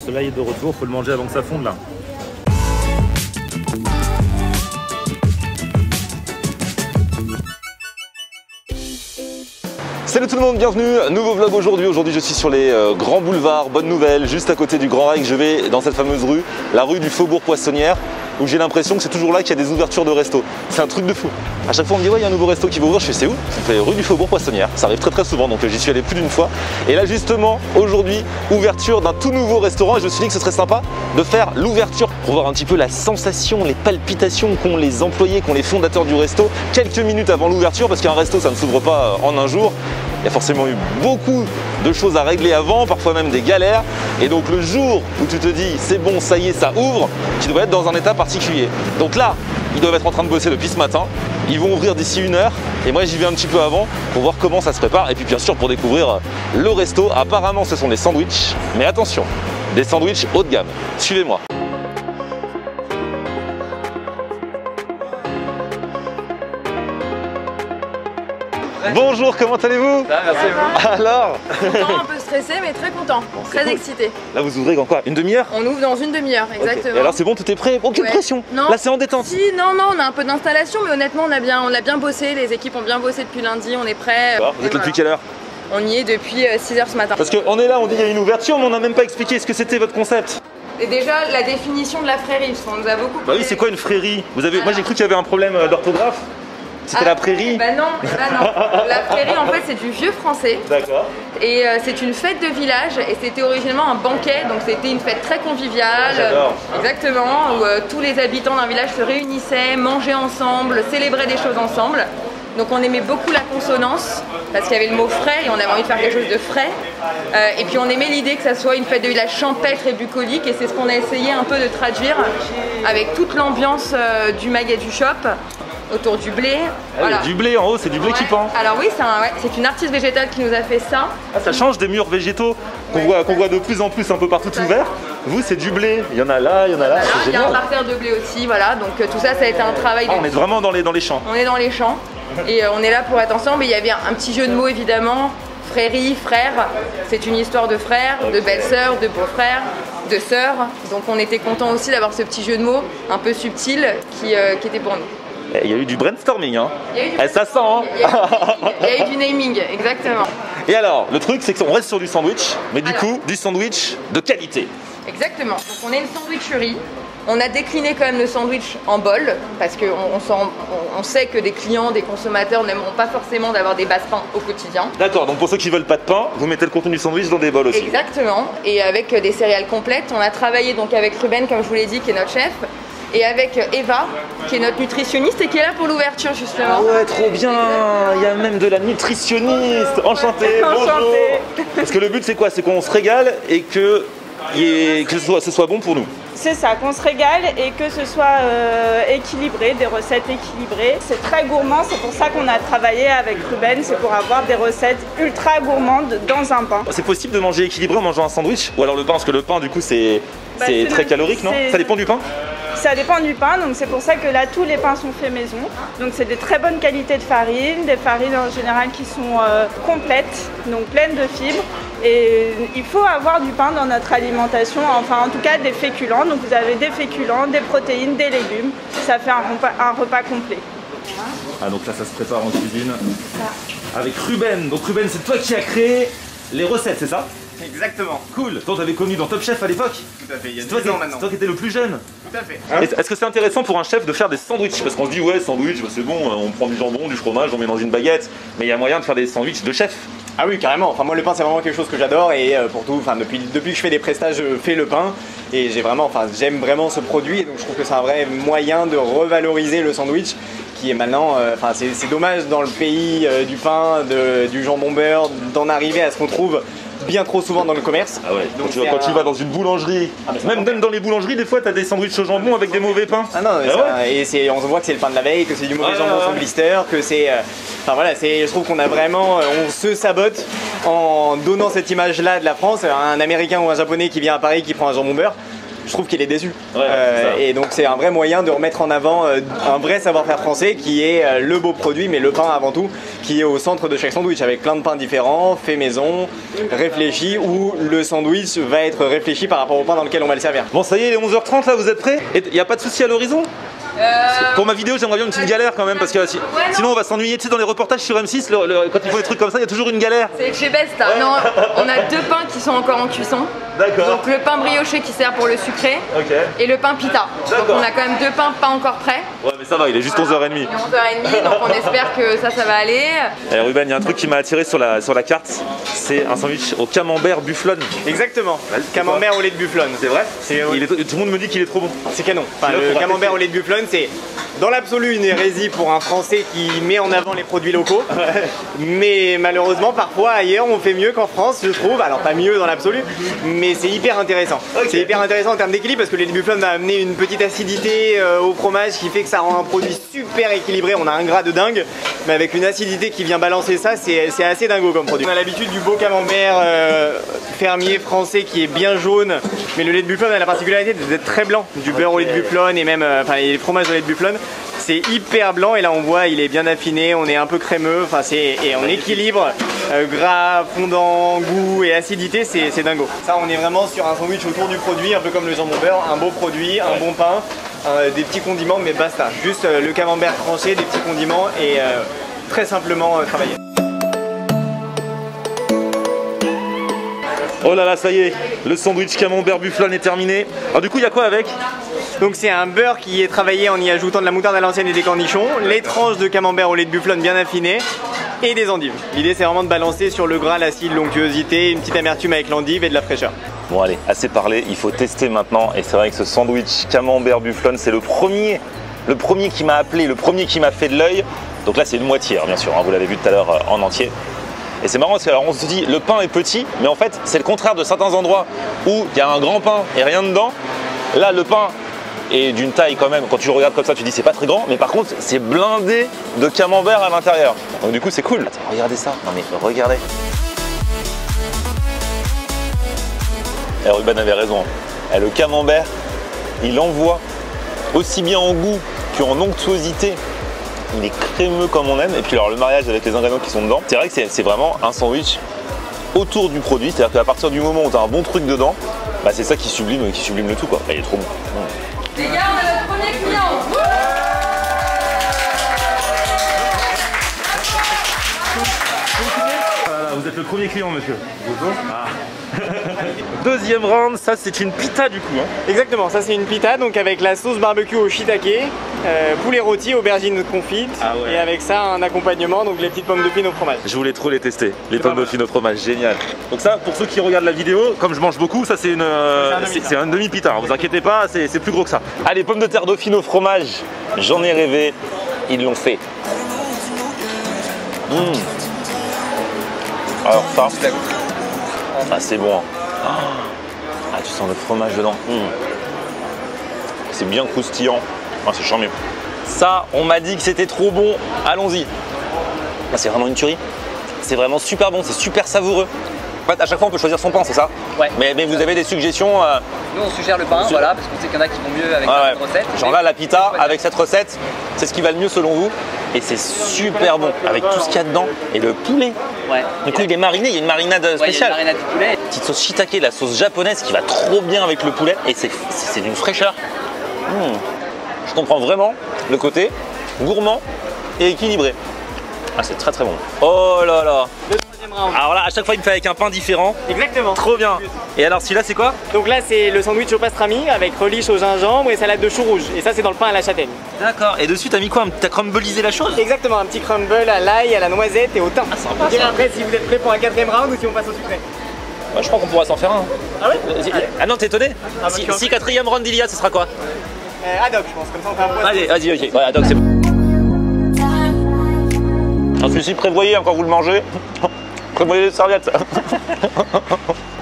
Le soleil est de retour, faut le manger avant que ça fonde là. Salut tout le monde, bienvenue, nouveau vlog aujourd'hui. Aujourd'hui je suis sur les grands boulevards, bonne nouvelle, juste à côté du Grand Reich. Je vais dans cette fameuse rue, la rue du Faubourg Poissonnière, où j'ai l'impression que c'est toujours là qu'il y a des ouvertures de resto. C'est un truc de fou. À chaque fois on me dit ouais il y a un nouveau resto qui va ouvrir, je fais c'est où? C'est rue du Faubourg Poissonnière, ça arrive très souvent, donc j'y suis allé plus d'une fois. Et là justement, aujourd'hui, ouverture d'un tout nouveau restaurant et je me suis dit que ce serait sympa de faire l'ouverture pour voir un petit peu la sensation, les palpitations qu'ont les employés, qu'ont les fondateurs du resto quelques minutes avant l'ouverture, parce qu'un resto ça ne s'ouvre pas en un jour. Il y a forcément eu beaucoup de choses à régler avant, parfois même des galères. Et donc le jour où tu te dis c'est bon, ça y est, ça ouvre, tu dois être dans un état particulier. Donc là, ils doivent être en train de bosser depuis ce matin. Ils vont ouvrir d'ici 1 heure. Et moi j'y vais un petit peu avant pour voir comment ça se prépare. Et puis bien sûr pour découvrir le resto. Apparemment ce sont des sandwichs. Mais attention, des sandwichs haut de gamme. Suivez-moi. Bonjour, comment allez-vous? Merci à vous. Alors Content, un peu stressé mais très content, très cool. excité. Là vous ouvrez en quoi? Une demi-heure? On ouvre dans une demi-heure, exactement. Et alors c'est bon, tout est prêt? Aucune Ouais. pression? Non. Là c'est en détente? Si, non, on a un peu d'installation mais honnêtement on a bien bossé, les équipes ont bien bossé depuis lundi, on est prêts. Alors, vous êtes là depuis quelle heure? On y est depuis 6 h ce matin. Parce qu'on est là, on dit il y a une ouverture, mais on n'a même pas expliqué ce que c'était votre concept. Et déjà la définition de la frérie, parce qu'on nous a beaucoup Bah oui, c'est quoi une frérie? Moi j'ai cru qu'il y avait un problème d'orthographe. C'était la prairie? Bah non, La frérie en fait c'est du vieux français. D'accord. Et c'est une fête de village et c'était originellement un banquet, donc c'était une fête très conviviale. J'adore. Exactement, où tous les habitants d'un village se réunissaient, mangeaient ensemble, célébraient des choses ensemble. Donc on aimait beaucoup la consonance, parce qu'il y avait le mot frais et on avait envie de faire quelque chose de frais. Et puis on aimait l'idée que ça soit une fête de village champêtre et bucolique, et c'est ce qu'on a essayé un peu de traduire avec toute l'ambiance du mag et du shop. Autour du blé. Voilà. Du blé en haut, c'est du blé qui pend. Alors oui, c'est une artiste végétale qui nous a fait ça. Ah, ça change des murs végétaux qu'on voit de plus en plus un peu partout ouverts. Vous, c'est du blé. Il y en a là, il y en a là. Il y a un parterre de blé aussi, voilà. Donc tout ça, ça a été un travail. On est vraiment dans les champs. On est dans les champs et on est là pour être ensemble. Et il y avait un petit jeu de mots évidemment. Frérie, frère. C'est une histoire de frères, de belles-sœurs, de beaux-frères, de sœurs. Donc on était content aussi d'avoir ce petit jeu de mots un peu subtil qui était pour nous. Il y a eu du brainstorming, hein. Ça sent, hein. Il y a eu du naming, exactement. Et alors, le truc, c'est qu'on reste sur du sandwich, mais du coup, du sandwich de qualité. Exactement. Donc on est une sandwicherie. On a décliné quand même le sandwich en bol, parce qu'on sait que des clients, des consommateurs n'aimeront pas forcément d'avoir des basses pains au quotidien. D'accord, donc pour ceux qui veulent pas de pain, vous mettez le contenu du sandwich dans des bols aussi. Exactement, et avec des céréales complètes. On a travaillé donc avec Ruben, comme je vous l'ai dit, qui est notre chef, et avec Eva, qui est notre nutritionniste et qui est là pour l'ouverture justement. Ah ouais, trop bien. Il y a même de la nutritionniste. Enchantée, bonjour. Parce que le but c'est quoi? C'est qu'on se régale et que ce soit bon pour nous. C'est ça, qu'on se régale et que ce soit équilibré, des recettes équilibrées. C'est très gourmand, c'est pour ça qu'on a travaillé avec Ruben, c'est pour avoir des recettes ultra gourmandes dans un pain. C'est possible de manger équilibré en mangeant un sandwich? Ou alors le pain, parce que le pain du coup c'est très calorique, non? Ça dépend du pain? Ça dépend du pain, donc c'est pour ça que là tous les pains sont faits maison. Donc c'est des très bonnes qualités de farine, des farines en général qui sont complètes, donc pleines de fibres. Et il faut avoir du pain dans notre alimentation, enfin en tout cas des féculents. Donc vous avez des féculents, des protéines, des légumes. Ça fait un repas complet. Ah donc là ça se prépare en cuisine avec Ruben. Donc Ruben, c'est toi qui as créé les recettes, c'est ça? Exactement. Cool. Toi t'avais connu dans Top Chef à l'époque? Tout à fait, il y a 10 ans maintenant. C'est toi qui étais le plus jeune? Tout à fait. Est-ce que c'est intéressant pour un chef de faire des sandwichs? Parce qu'on se dit ouais sandwich, bah, c'est bon, on prend du jambon, du fromage, on met dans une baguette. Mais il y a moyen de faire des sandwichs de chef. Ah oui, carrément. Enfin, moi, le pain, c'est vraiment quelque chose que j'adore. Et pour tout, enfin, depuis que je fais des prestages, je fais le pain. Et j'aime vraiment ce produit. Et donc, je trouve que c'est un vrai moyen de revaloriser le sandwich qui est maintenant, c'est dommage dans le pays du pain, du jambon beurre, d'en arriver à ce qu'on trouve bien trop souvent dans le commerce. Ah ouais, donc quand tu vas dans une boulangerie, même dans les boulangeries, des fois, tu as des sandwichs au jambon avec des mauvais pains. Ah non, et on voit que c'est le pain de la veille, que c'est du mauvais jambon sans blister, que c'est... Enfin voilà, je trouve qu'on a vraiment... on se sabote en donnant cette image-là de la France. Un Américain ou un Japonais qui vient à Paris qui prend un jambon beurre, je trouve qu'il est déçu. Ouais, c'est ça. Et donc c'est un vrai moyen de remettre en avant un vrai savoir-faire français qui est le beau produit, mais le pain avant tout, qui est au centre de chaque sandwich avec plein de pains différents, fait maison, réfléchi, où le sandwich va être réfléchi par rapport au pain dans lequel on va le servir. Bon, ça y est, il est 11h30 là, vous êtes prêts? Il n'y a pas de souci à l'horizon? Pour ma vidéo, j'aimerais bien une petite galère quand même, parce que sinon on va s'ennuyer. Tu sais, dans les reportages sur M6, quand ils font des trucs comme ça, il y a toujours une galère. C'est chez Best. Ouais. Non, on a 2 pains qui sont encore en cuisson. D'accord. Donc le pain brioché qui sert pour le sucré et le pain pita. Donc on a quand même 2 pains pas encore prêts. Ouais, mais ça va, il est juste 11h30. Il est 11h30, donc on espère que ça va aller. Et Ruben, il y a un truc qui m'a attiré sur la carte, c'est un sandwich au camembert bufflone. Exactement, camembert au lait de bufflone. C'est vrai? Tout le monde me dit qu'il est trop bon. C'est canon. Enfin, le camembert au lait de bufflone, c'est dans l'absolu une hérésie pour un Français qui met en avant les produits locaux. Mais malheureusement, parfois ailleurs, on fait mieux qu'en France, je trouve. Alors pas mieux dans l'absolu, mais c'est hyper intéressant. Okay. C'est hyper intéressant en termes d'équilibre parce que le lait de bufflone va amener une petite acidité au fromage qui fait que ça rend un produit super équilibré. On a un gras de dingue, mais avec une acidité qui vient balancer ça, c'est assez dingo comme produit. On a l'habitude du beau camembert fermier français qui est bien jaune, mais le lait de bufflone a la particularité d'être très blanc. Du beurre au lait de bufflone et même les fromages au lait de bufflone. C'est hyper blanc et là on voit il est bien affiné, on est un peu crémeux, enfin et on équilibre gras, fondant, goût et acidité, c'est dingo. Ça on est vraiment sur un sandwich autour du produit, un peu comme le jambon beurre, un beau produit, un bon pain, des petits condiments mais basta. Juste le camembert tranché, des petits condiments et très simplement travaillé. Oh là là, ça y est, le sandwich camembert bufflone est terminé. Alors du coup, il y a quoi avec? Donc c'est un beurre qui est travaillé en y ajoutant de la moutarde à l'ancienne et des cornichons, les tranches de camembert au lait de bufflone bien affinées et des endives. L'idée c'est vraiment de balancer sur le gras, l'acide, l'onctuosité, une petite amertume avec l'endive et de la fraîcheur. Bon allez, assez parlé, il faut tester maintenant. Et c'est vrai que ce sandwich camembert bufflone, c'est le premier qui m'a appelé, le premier qui m'a fait de l'œil. Donc là c'est une moitié, hein, bien sûr, hein, vous l'avez vu tout à l'heure en entier. Et c'est marrant parce qu'on se dit le pain est petit, mais en fait c'est le contraire de certains endroits où il y a un grand pain et rien dedans. Là le pain est d'une taille quand même, quand tu le regardes comme ça tu dis c'est pas très grand, mais par contre c'est blindé de camembert à l'intérieur. Donc du coup c'est cool. Attends, regardez ça, non mais regardez. Et Ruben avait raison, et le camembert il envoie aussi bien en goût qu'en onctuosité. Il est crémeux comme on aime, et puis alors le mariage avec les ingrédients qui sont dedans, c'est vrai que c'est vraiment un sandwich autour du produit, c'est-à-dire qu'à partir du moment où tu as un bon truc dedans, bah c'est ça qui sublime le tout quoi. Il est trop bon. Les gars, on a notre premier client. Voilà, vous êtes le premier client, monsieur. Bonjour. Deuxième round, ça c'est une pita du coup. Hein. Exactement, ça c'est une pita donc avec la sauce barbecue au shiitake, poulet rôti, aubergine confite et avec ça un accompagnement, donc les petites pommes de pin au fromage. Je voulais trop les tester, les pommes de pin au fromage, génial. Donc ça, pour ceux qui regardent la vidéo, comme je mange beaucoup, ça c'est un demi-pita, hein, vous inquiétez pas, c'est plus gros que ça. Allez, pommes de terre dauphine au fromage, j'en ai rêvé, ils l'ont fait. Alors ça, c'est bon. Hein. Ah, tu sens le fromage dedans. C'est bien croustillant. Ah, c'est charmé. Ça, on m'a dit que c'était trop bon. Allons-y. Ah, c'est vraiment une tuerie. C'est vraiment super bon, c'est super savoureux. En fait, à chaque fois, on peut choisir son pain, c'est ça? Ouais. Mais vous avez des suggestions Nous, on suggère le pain, voilà, parce qu'on sait qu'il y en a qui vont mieux avec cette recette. Genre là, la pita, avec cette recette, c'est ce qui va le mieux selon vous. Et c'est super bon, avec tout ce qu'il y a dedans. Et le poulet. Ouais. Du coup, il est mariné, il y a une marinade spéciale. Ouais, il y a une marinade de poulet. Petite sauce shiitake, la sauce japonaise qui va trop bien avec le poulet. Et c'est d'une fraîcheur. Je comprends vraiment le côté gourmand et équilibré. Ah, c'est très très bon. Oh là là. Le troisième round. Alors là, à chaque fois, il me fait avec un pain différent. Exactement. Trop bien. Et alors, celui-là, c'est quoi? Donc là, c'est le sandwich au pastrami avec relish au gingembre et salade de chou rouge. Et ça, c'est dans le pain à la châtaigne. D'accord. Et dessus, t'as mis quoi? T'as crumblisé la chose? Exactement, un petit crumble à l'ail, à la noisette et au thym. Ah, sympa, Vous direz ça. après si vous êtes prêt pour un quatrième round ou si on passe au sucré. Ouais, je crois qu'on pourra s'en faire un. Ah ouais? Ah non, t'es étonné? Ah, Si quatrième round il y a, ce sera quoi? Ad hoc, je pense, comme ça on fait un point. Allez, vas-y, ok. Ouais, donc c'est bon. Celui-ci, prévoyez quand vous le mangez. Prévoyez les serviettes.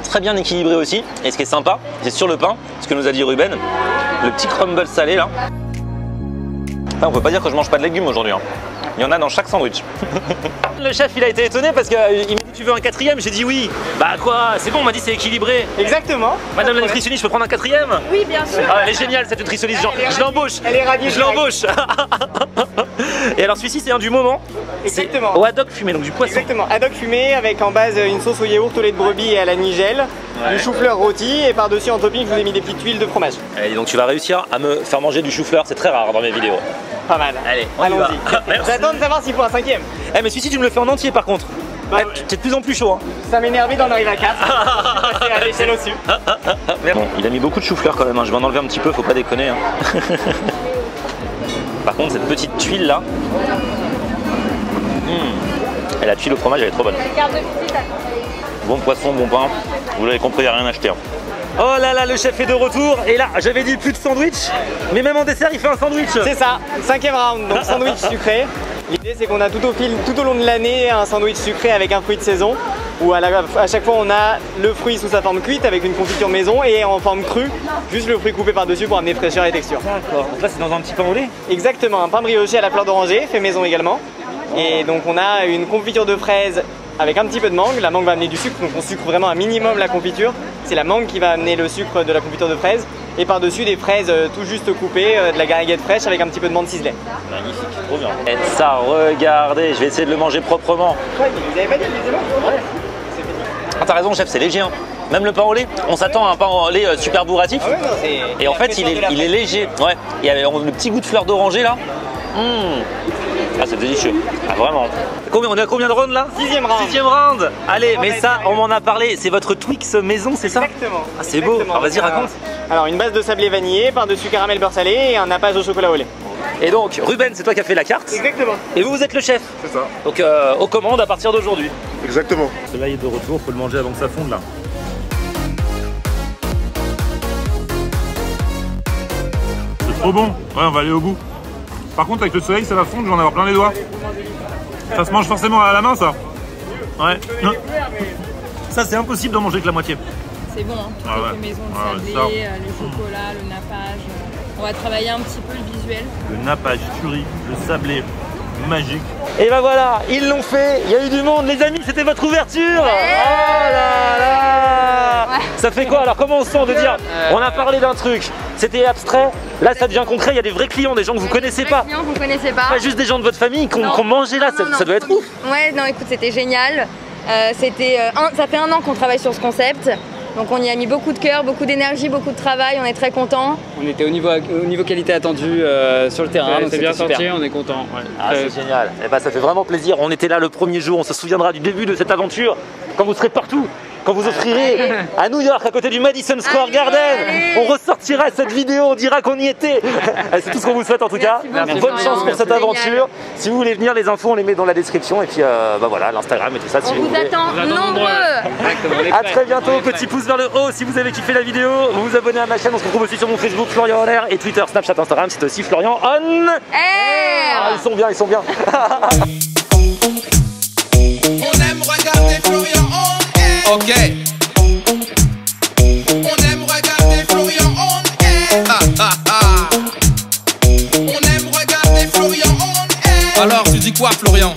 Très bien équilibré aussi. Et ce qui est sympa, c'est sur le pain, ce que nous a dit Ruben, le petit crumble salé là. Enfin, on peut pas dire que je mange pas de légumes aujourd'hui. Hein. Il y en a dans chaque sandwich. Le chef, il a été étonné parce qu'il m'a dit Tu veux un quatrième? J'ai dit oui. Bah quoi? C'est bon, on m'a dit c'est équilibré. Exactement. Madame la nutritionniste, je peux prendre un quatrième? Oui, bien sûr. Ah, elle est géniale cette nutritionniste, je l'embauche. Elle est ravie. Je l'embauche. Et alors celui-ci c'est un du moment. Exactement. Au haddock fumé, donc du poisson. Exactement. Haddock fumé avec en base une sauce au yaourt au lait de brebis et à la nigelle, du chou-fleur rôti et par-dessus en topping je vous ai mis des petites tuiles de fromage. Allez, donc tu vas réussir à me faire manger du chou-fleur, c'est très rare dans mes vidéos. Pas mal. Allez, on y va. Allons-y. Merci. J'attends de savoir s'il faut un cinquième. Eh mais celui-ci tu me le fais en entier par contre. Bah, T'es de plus en plus chaud hein. Ça m'énerve d'en arriver à 4. C'est à l'échelle au-dessus. Bon, il a mis beaucoup de chou-fleur quand même, hein. Je vais en enlever un petit peu, faut pas déconner. Hein. Par contre, cette petite tuile là, et la tuile au fromage, elle est trop bonne. Bon poisson, bon pain, vous l'avez compris, il n'y a rien à acheter. Hein. Oh là là, le chef est de retour, et là, j'avais dit plus de sandwich, mais même en dessert, il fait un sandwich. C'est ça, 5e round, donc sandwich sucré. L'idée c'est qu'on a tout au long de l'année un sandwich sucré avec un fruit de saison où à chaque fois on a le fruit sous sa forme cuite avec une confiture maison et en forme crue, juste le fruit coupé par-dessus pour amener fraîcheur et texture. D'accord, donc là c'est dans un petit pain au lait? Exactement, un pain brioché à la fleur d'oranger, fait maison également. Et donc on a une confiture de fraises avec un petit peu de mangue, la mangue va amener du sucre, donc on sucre vraiment un minimum la confiture. C'est la mangue qui va amener le sucre de la confiture de fraises. Et par-dessus des fraises tout juste coupées, de la gariguette fraîche avec un petit peu de menthe ciselée. Magnifique, trop bien. Et ça, regardez, je vais essayer de le manger proprement. Ouais, vous avez pas dit les ouais. Ah t'as raison chef, c'est léger hein. Même le pain au lait, on s'attend à un pain au lait super bourratif. Ah ouais, non, et en fait il est léger. Ouais. Il y a le petit goût de fleur d'oranger là. Ah c'est délicieux. Ah vraiment. On est à combien de rounds là? 6e round. 6e round. Allez, mais ça on m'en a parlé, c'est votre Twix maison, c'est ça? Exactement. Ah c'est beau, alors vas-y raconte. Alors une base de sablé vanillé, par-dessus caramel beurre salé et un nappage au chocolat au lait. Et donc Ruben, c'est toi qui as fait la carte. Exactement. Et vous êtes le chef. C'est ça. Donc aux commandes à partir d'aujourd'hui. Exactement. Celui-là il est de retour, faut le manger avant que ça fonde là. C'est trop bon. Ouais, on va aller au bout. Par contre, avec le soleil, ça va fondre, je vais en avoir plein les doigts. Ça se mange forcément à la main, ça. Ouais. Ça, c'est impossible d'en manger que la moitié. C'est bon, hein, tout Ah est ouais. fait maison, le Ah ouais, sablé, ça. le chocolat, le nappage. On va travailler un petit peu le visuel. Le nappage, curry, le sablé, magique. Et ben voilà, ils l'ont fait, il y a eu du monde les amis, c'était votre ouverture. Oh là là. Ça fait quoi alors? Comment on se sent de dire, on a parlé d'un truc, c'était abstrait, là ça devient concret, il y a des vrais clients, des gens que vous connaissez pas. Clients que vous connaissez pas. Pas juste des gens de votre famille qui ont mangé là, ça doit être ouf. Ouais, non écoute, c'était génial. Ça fait un an qu'on travaille sur ce concept. Donc on y a mis beaucoup de cœur, beaucoup d'énergie, beaucoup de travail, on est très contents. On était au niveau qualité attendu sur le terrain, donc c'est bien super. sorti, on est content. Ouais. Ah c'est génial, et ben ça fait vraiment plaisir, on était là le premier jour, on se souviendra du début de cette aventure, quand vous serez partout. Quand vous offrirez à New York, à côté du Madison Square Garden, on ressortira cette vidéo, on dira qu'on y était. C'est tout ce qu'on vous souhaite en tout cas. Merci Bonne chance pour cette génial. aventure. Si vous voulez venir, les infos, on les met dans la description. Et puis bah voilà, l'Instagram et tout ça. Si On vous vous voulez. attend nombreux. À très bientôt, petit pouce vers le haut si vous avez kiffé la vidéo. Vous vous abonnez à ma chaîne, on se retrouve aussi sur mon Facebook Florian en Air et Twitter, Snapchat, Instagram, c'est aussi Florian on Air. Ah, ils sont bien, ils sont bien. On aime regarder Florian on air. Ok. On aime regarder Florian on air. On aime regarder Florian on air. Alors tu dis quoi Florian?